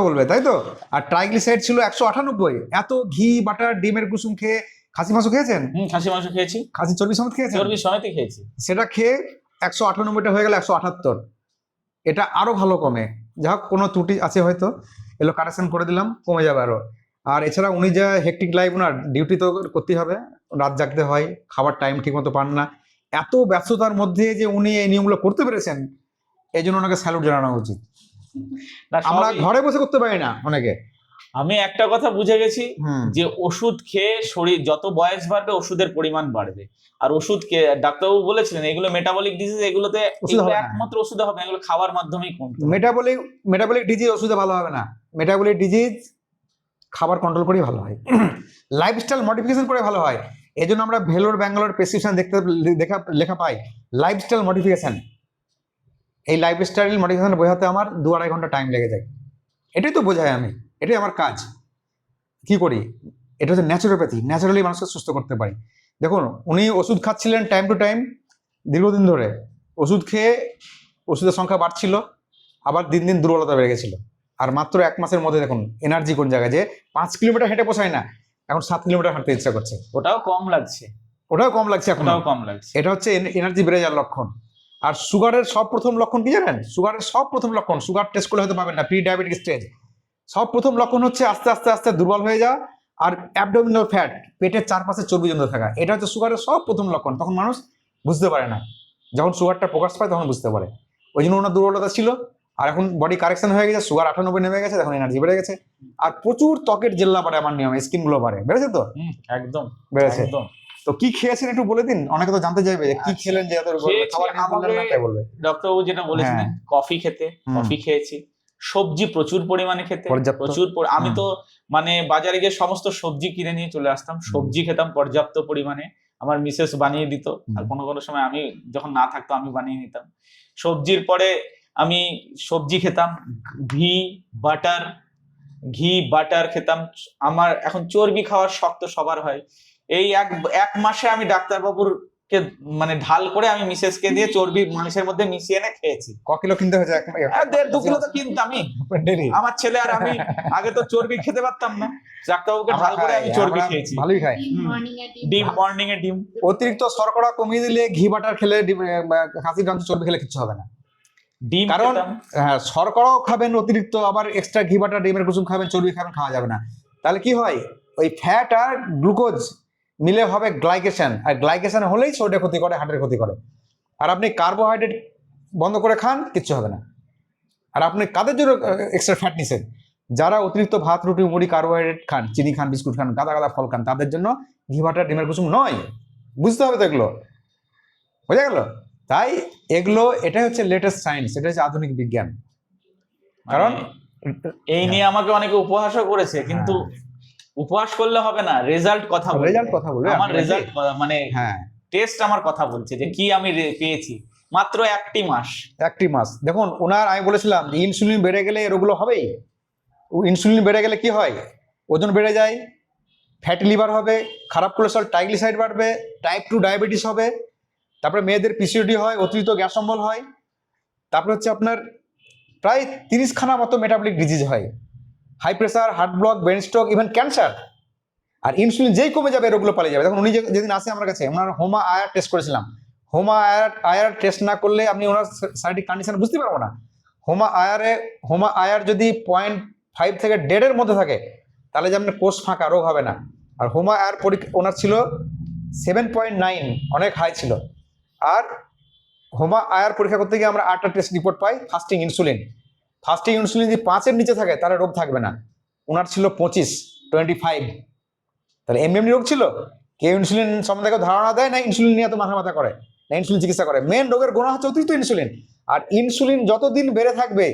বলবে, তাই তো? আর ট্রাইগ্লিসাইড ছিল 198। এত ঘি, বাটার, ডিমের কুসুম খেয়ে, খাসি মাংস খেয়েছেন? খাসি মাংস খেয়েছি, খাসি চর্বি সমেত খেয়েছেন? চর্বি সমেতই খেয়েছি। সেটা খেয়ে 198টা হয়ে গেল 178। এটা আরো ভালো কমে। যা হোক, কোনো ত্রুটি আছে হয়তো, এগুলো কারেকশন করে দিলাম, কমে যাবে আরো। আর এছাড়া উনি যা হেকটিক লাইফ, ওনার ডিউটি তো করতেই হবে, রাত জাগতে হয়, খাবার টাইম ঠিক মতো পান না। এত ব্যস্ততার মধ্যে যে উনি এই নিয়মগুলো করতে পেরেছেন, এই জন্য ওনাকে স্যালুট জানানো উচিত। আমরা ঘরে বসে করতে পারি না অনেকে। আমি একটা কথা বুঝে গেছি, যে ওষুধ খেয়ে শরীর যত বয়স বাড়বে ওষুধের পরিমাণ বাড়বে। আর ওষুধ খেয়ে, ডাক্তারবাবু বলেছিলেন এগুলো মেটাবলিক ডিজিজ, এগুলোতে একমাত্র ওষুধে হবে, এগুলো খাওয়ার মাধ্যমেই কমবে। মেটাবলিক ডিজিজ ওষুধে ভালো হবে না। মেটাবলিক ডিজিজ খাবার কন্ট্রোল করেই ভালো হয়, লাইফস্টাইল মডিফিকেশন করে ভালো হয়। এই জন্য আমরা ভেলোর ব্যাঙ্গালোর প্রেসক্রিপশন লেখা পাই, লাইফস্টাইল মডিফিকেশন। এই লাইফস্টাইল মডিফিকেশন বোঝাতে আমার 2-2.5 ঘন্টা টাইম লেগে যায়। এটাই তো বোঝাই আমি, এটাই আমার কাজ। কি করি? এটা হচ্ছে ন্যাচুরোপ্যাথি, ন্যাচারালি মানুষকে সুস্থ করতে পারি। দেখুন, উনি ওষুধ খাচ্ছিলেন টাইম টু টাইম, দীর্ঘদিন ধরে ওষুধ খেয়ে ওষুধের সংখ্যা বাড়ছিল, আবার দিন দিন দুর্বলতা বেড়ে গেছিল। আর মাত্র 1 মাসের মধ্যে দেখুন এনার্জি কোন জায়গায়, যে 5 কিলোমিটার হেঁটে পোষায় না, এখন 7 কিলোমিটার হাঁটতে ইচ্ছা করছে। ওটাও কম লাগছে, ওটাও কম লাগছে এখন। ওটাও কম লাগছে। এটা হচ্ছে এনার্জি বেড়ে যাওয়ার লক্ষণ। আর সুগারের সব প্রথম লক্ষণ কি জানেন? সুগারের সব প্রথম লক্ষণ, সুগার টেস্ট করলে হয়তো পাবেন না, প্রি ডায়াবেটিক স্টেজ, সব প্রথম লক্ষণ হচ্ছে আস্তে আস্তে আস্তে দুর্বল হয়ে যাওয়া আর অ্যাবডোমিনাল ফ্যাট, পেটের চারপাশে চর্বি জমতে থাকা। এটা হচ্ছে সুগারের সব প্রথম লক্ষণ। তখন মানুষ বুঝতে পারে না, যখন সুগারটা প্রকাশ পায় তখন বুঝতে পারে। ওই জন্য ওনার দুর্বলতা ছিল। আর এখন বডি কারেকশন হয়ে গেছে, সুগার 98 নেমে গেছে, এখন এনার্জি বেড়ে গেছে। আর প্রচুর ত্বকের জেল্লা বাড়ে, আমার নিয়মে স্কিন গুলো বাড়ে, বেড়েছে তো? একদম বেড়েছে। একদম। তো কি খেয়েছেন একটু বলে দিন, অনেকে তো জানতে চাইবে যে কি খেলেন যে এত খাবার নিয়ে বললেন না, তাই বলবে। ডক্টরবাবু যেটা বলেছিলেন, কফি খেতে, কফি খেয়েছি, সবজি প্রচুর পরিমাণে খেতে, আমি তো মানে বাজারে গিয়ে সমস্ত সবজি কিনে নিয়ে চলে আসতাম, সবজি খেতাম পর্যাপ্ত পরিমাণে, আমার মিসেস বানিয়ে দিত, আর কোনো কোনো সময় আমি যখন না থাকতো আমি বানিয়ে নিতাম। সবজির পরে আমি সবজি খেতাম, ঘি বাটার খেতাম। আমার এখন চর্বি খাওয়ার শখ তো সবার হয়। এই এক মাসে আমি ডাক্তারবাবুর কে মানে ঢাল করে আমি মিসেসকে দিয়ে চর্বি মাংসের মধ্যে মিশিয়ে এনে খেয়েছি। ক কিলো কিনতে হয়েছে? 1.5-2 কিলো তো কিনতামই আমার ছেলে আর আমি। আগে তো চর্বি খেতে পারতাম না, ডাক্তারবাবুকে ঢাল করে আমি চর্বি খেয়েছি। ভালোই খাই। ডিম, মর্নিং এ ডিম। অতিরিক্ত শর্করা কমিয়ে দিলে ঘি বাটার খেলে, খাসির মাংস চর্বি খেলে কিচ্ছু হবে না। ডিম, কারণ হ্যাঁ, শর্করাও খাবেন অতিরিক্ত, আবার এক্সট্রা ঘি বাটার ডিমের কুসুম খাবেন, চর্বি খাবেন, খাওয়া যাবে না। তাহলে কি হয়, ওই ফ্যাট আর গ্লুকোজ মিলে হবে গ্লাইকেশন, আর গ্লাইকেশন হলেই শরীরের ক্ষতি করে, হার্টের ক্ষতি করে। আর আপনি কার্বোহাইড্রেট বন্ধ করে খান, কিচ্ছু হবে না। আর আপনি কাদের জন্য এক্সট্রা ফ্যাট নিছেন? যারা অতিরিক্ত ভাত, রুটি, মুড়ি, কার্বোহাইড্রেট খান, চিনি খান, বিস্কুট খান, গাদা গাদা ফল খান, তাদের জন্য ঘি বাটার ডিমের কুসুম নয়। বুঝতে হবে তো এগুলো, বোঝা গেল? তাই এগুলো, এটাই হচ্ছে লেটেস্ট সায়েন্স, এটা হচ্ছে আধুনিক বিজ্ঞান। কারণ এই নিয়ে আমাকে অনেকে উপহাসও করেছে, কিন্তু উপহাস করলে হবে না, রেজাল্ট কথা বলবে। আমার রেজাল্ট মানে টেস্ট আমার কথা বলছে যে কি আমি পেয়েছি মাত্র 1 মাস। দেখুন, ওনার আমি বলেছিলাম যে ইনসুলিন বেড়ে গেলে এগুলো হবেই। ইনসুলিন বেড়ে গেলে কি হয়, ওজন বেড়ে যায়, ফ্যাটি লিভার হবে, খারাপ কোলেস্ট্রল ট্রাইগ্লিসাইড বাড়বে, টাইপ 2 ডায়াবেটিস হবে, তারপরে মেয়েদের পিসিওডি হয়, অতিরিক্ত গ্যাস অম্বল হয়, তারপরে হচ্ছে আপনার প্রায় 30খানা মতো মেটাবলিক ডিজিজ হয়, high pressure, heart block, brain stroke, even cancer. আর ইনসুলিন যেই কমে যাবে এগুলো পালিয়ে যাবে। দেখুন উনি যেদিন আসে আমার কাছে, ওনার হোমা আয়ার টেস্ট করেছিলাম। হোমা আয়ার টেস্ট না করলে আপনি ওনার শারীরিক কন্ডিশন বুঝতে পারবো না। হোমা আয়ার যদি 0.5 থেকে 1.5-এর মধ্যে থাকে, তাহলে যে আপনার কোষ ফাঁকা, রোগ হবে না। আর হোমা আয়ার ওনার ছিল 7.9, অনেক হাই ছিল। আর হোমা আয়ার পরীক্ষা করতে গিয়ে আমরা 8টা টেস্ট রিপোর্ট পাই। ফাস্টিং ইনসুলিন যদি 5-এর নিচে থাকে তাহলে রোগ থাকবে না। ওনার ছিল 25, তাহলে এমনি রোগ ছিল। কেউ ইনসুলিন সম্বন্ধে কেউ ধারণা দেয় না, ইনসুলিন নিয়ে তো মাথা করে না, ইনসুলিন চিকিৎসা করে। মেন রোগের গোড়া হচ্ছে অতিরিক্ত ইনসুলিন। আর ইনসুলিন যতদিন বেড়ে থাকবে,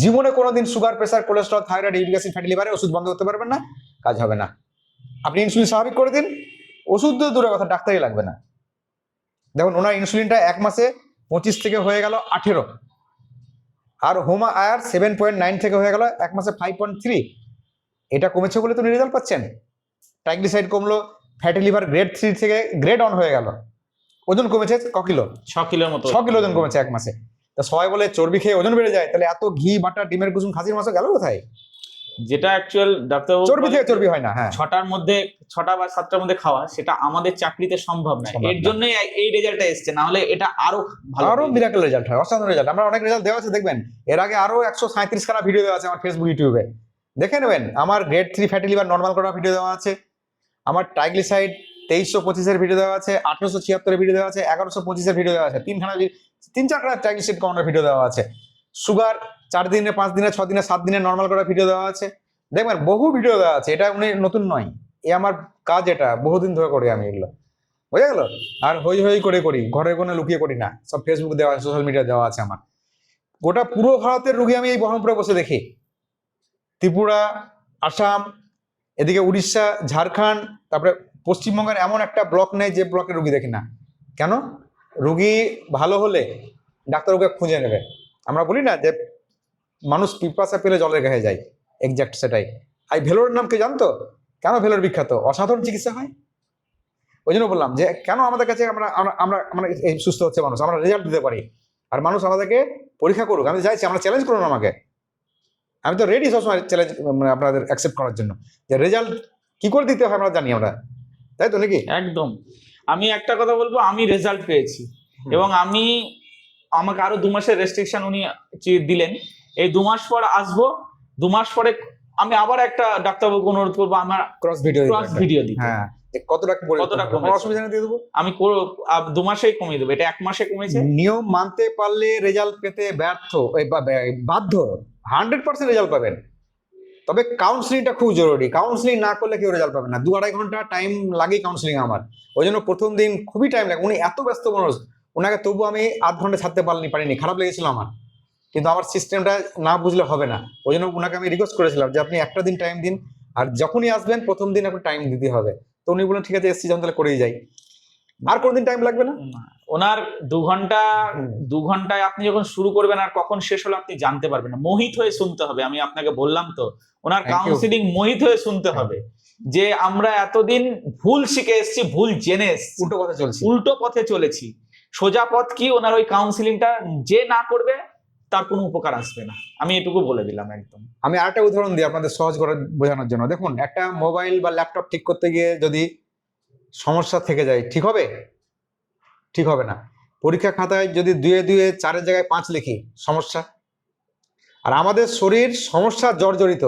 জীবনে কোনোদিন sugar, pressure, cholesterol, thyroid, uric acid, fatty লিভারে ওষুধ বন্ধ করতে পারবেন না, কাজ হবে না। আপনি ইনসুলিন স্বাভাবিক করে দিন, ওষুধ দিয়ে দূরের কথা, ডাক্তারই লাগবে না। দেখুন ওনার ইনসুলিনটা 1 মাসে 25 থেকে হয়ে গেল 18, আর হোমা আয়ার 7.9 থেকে হয়ে গেল 1 মাসে 5.3। এটা কমেছে বলে তো রেজাল্ট পাচ্ছেন। ট্রাইগ্লিসাইড কমলো, ফ্যাটি লিভার গ্রেড 3 থেকে গ্রেড 1 হয়ে গেল, ওজন কমেছে 6 কিলো, 6 কিলোর মতো, 6 কিলো ওজন কমেছে 1 মাসে। তা সবাই বলে চর্বি খেয়ে ওজন বেড়ে যায়, তাহলে এত ঘি, বাটার, ডিমের কুসুম, খাসির মাংস গেল কোথায়? যেটা অ্যাকচুয়াল ডাক্তারবাবু চর্বি থেকে চর্বি হয় না, হ্যাঁ 6টার মধ্যে 6টা বা 7টার মধ্যে খাওয়া, সেটা আমাদের চাকরিতে সম্ভব না। এর জন্যই এই রেজাল্টটা এসছে, না হলে এটা আরো ভালো, আরো মিরাকেল রেজাল্ট হয়, অসাধারণ রেজাল্ট। আমরা অনেক রেজাল্ট দেওয়া আছে, দেখবেন এর আগে আরো 137 খানা ভিডিও দেওয়া আছে আমার ফেসবুক, ইউটিউবে দেখে নেবেন। আমার গ্রেড 3 ফ্যাটি লিভার নর্মাল করা ভিডিও দেওয়া আছে, আমার ট্রাইগ্লিসাইড 2325-এর ভিডিও দেওয়া আছে, 1876-এর ভিডিও দেওয়া আছে, 1125-এর ভিডিও দেওয়া আছে, 3-4খানা ট্রাইগ্লিসাইড কমানোর ভিডিও দেওয়া আছে, সুগার 4 দিনে, 5 দিনে, 6 দিনে, 7 দিনে নর্মাল করা ভিডিও দেওয়া আছে, দেখবেন বহু ভিডিও দেওয়া আছে। এটা উনি নতুন নয়, এ আমার কাজ, এটা বহুদিন ধরে করি আমি এগুলো, বোঝা গেল? আর হই করে করি, ঘরে কোনো লুকিয়ে করি না, সব ফেসবুক দেওয়া আছে, সোশ্যাল মিডিয়া দেওয়া আছে আমার। গোটা পুরো ভারতের রুগী আমি এই বহরমপুরে বসে দেখি, ত্রিপুরা, আসাম, এদিকে উড়িষ্যা, ঝাড়খণ্ড, তারপরে পশ্চিমবঙ্গের এমন একটা ব্লক নেই যে ব্লকের রুগী দেখি না। কেন? রুগী ভালো হলে ডাক্তার ওকে খুঁজে নেবে। আমরা বলি না যে মানুষ পিপাসা পেলে জলের গায়ে যায়, এক্সাক্ট সেটাই। আর ভেলোরের নাম কে জানতো? কেন ভেলোর বিখ্যাত? অসাধারণ চিকিৎসা হয়। ওই জন্য বললাম যে কেন আমাদের কাছে আমরা সুস্থ হচ্ছে মানুষ, আমরা রেজাল্ট দিতে পারি। আর মানুষ আমাদেরকে পরীক্ষা করুক, আমি চাইছি আমরা চ্যালেঞ্জ করুন আমাকে, আমি তো রেডি সবসময় চ্যালেঞ্জ মানে আপনাদের অ্যাকসেপ্ট করার জন্য, যে রেজাল্ট কি করে দিতে হয় আমরা জানি আমরা, তাই তো নাকি? একদম। আমি একটা কথা বলবো, আমি রেজাল্ট পেয়েছি এবং আমাকে আরো 2 মাসের রেস্ট্রিকশন উনি দিলেন। এই 2 মাস পর আসবো, 2 মাস পরে আমি আবার একটা ডাক্তারবাবুকে অনুরোধ করবো আমার ক্রস ভিডিও দিতে। হ্যাঁ, কতটা কতটা কোনো কমেছে? অসুবিধা নেই, দিয়ে দেবো। আমি 2 মাসেই কমিয়ে দেবো, এটা 1 মাসে কমেছে। নিয়ম মানতে পারলে রেজাল্ট পেতে বাধ্য, 100% রেজাল্ট পাবেন। তবে কাউন্সিলিংটা খুব জরুরি, কাউন্সিলিং না করলে কেউ রেজাল্ট পাবে না। 2-2.5 ঘন্টা টাইম লাগে কাউন্সিলিং আমার, ওই জন্য প্রথম দিন খুবই টাইম লাগে। উনি এত ব্যস্ত মানুষ, ওনাকে তবু আমি আধ ঘন্টা ছাড়তে পারিনি, খারাপ লেগেছিল আমার, কিন্তু আমার সিস্টেমটা না বুঝলে হবে না। ওই জন্য ওনাকে আমি রিকোয়েস্ট করেছিলাম যে আপনি একটা দিন টাইম দিন, আর যখনই আসবেন প্রথম দিন আপনি টাইম দিতে হবে। তো উনি বললেন ঠিক আছে, এসছি যখন তাহলে করেই যাই, আর কোনদিন টাইম লাগবে না। ওনার 2 ঘন্টায় আপনি যখন শুরু করবেন আর কখন শেষ হলো আপনি জানতে পারবেন না, মোহিত হয়ে শুনতে হবে। আমি আপনাকে বললাম তো, ওনার Thank you. কাউন্সিলিং মোহিত হয়ে শুনতে হবে, যে আমরা এতদিন ভুল শিখে এসেছি, ভুল জেনে এসেছি, উল্টো পথে চলেছি। সোজা পথ কি? ওনার ওই কাউন্সিলিংটা যে না করবে তার কোনো উপকার আসবে না, আমি এটুকু বলে দিলাম একদম। আমি আরেকটা উদাহরণ দিই আপনাদের সহজ করে বোঝানোর জন্য। দেখুন, একটা মোবাইল বা ল্যাপটপ ঠিক করতে গিয়ে যদি সমস্যা থেকে যায়, ঠিক হবে? ঠিক হবে না। পরীক্ষা খাতায় যদি 2-2 4-এর জায়গায় 5 লিখি, সমস্যা। আর আমাদের শরীর সমস্যা জর্জরিত,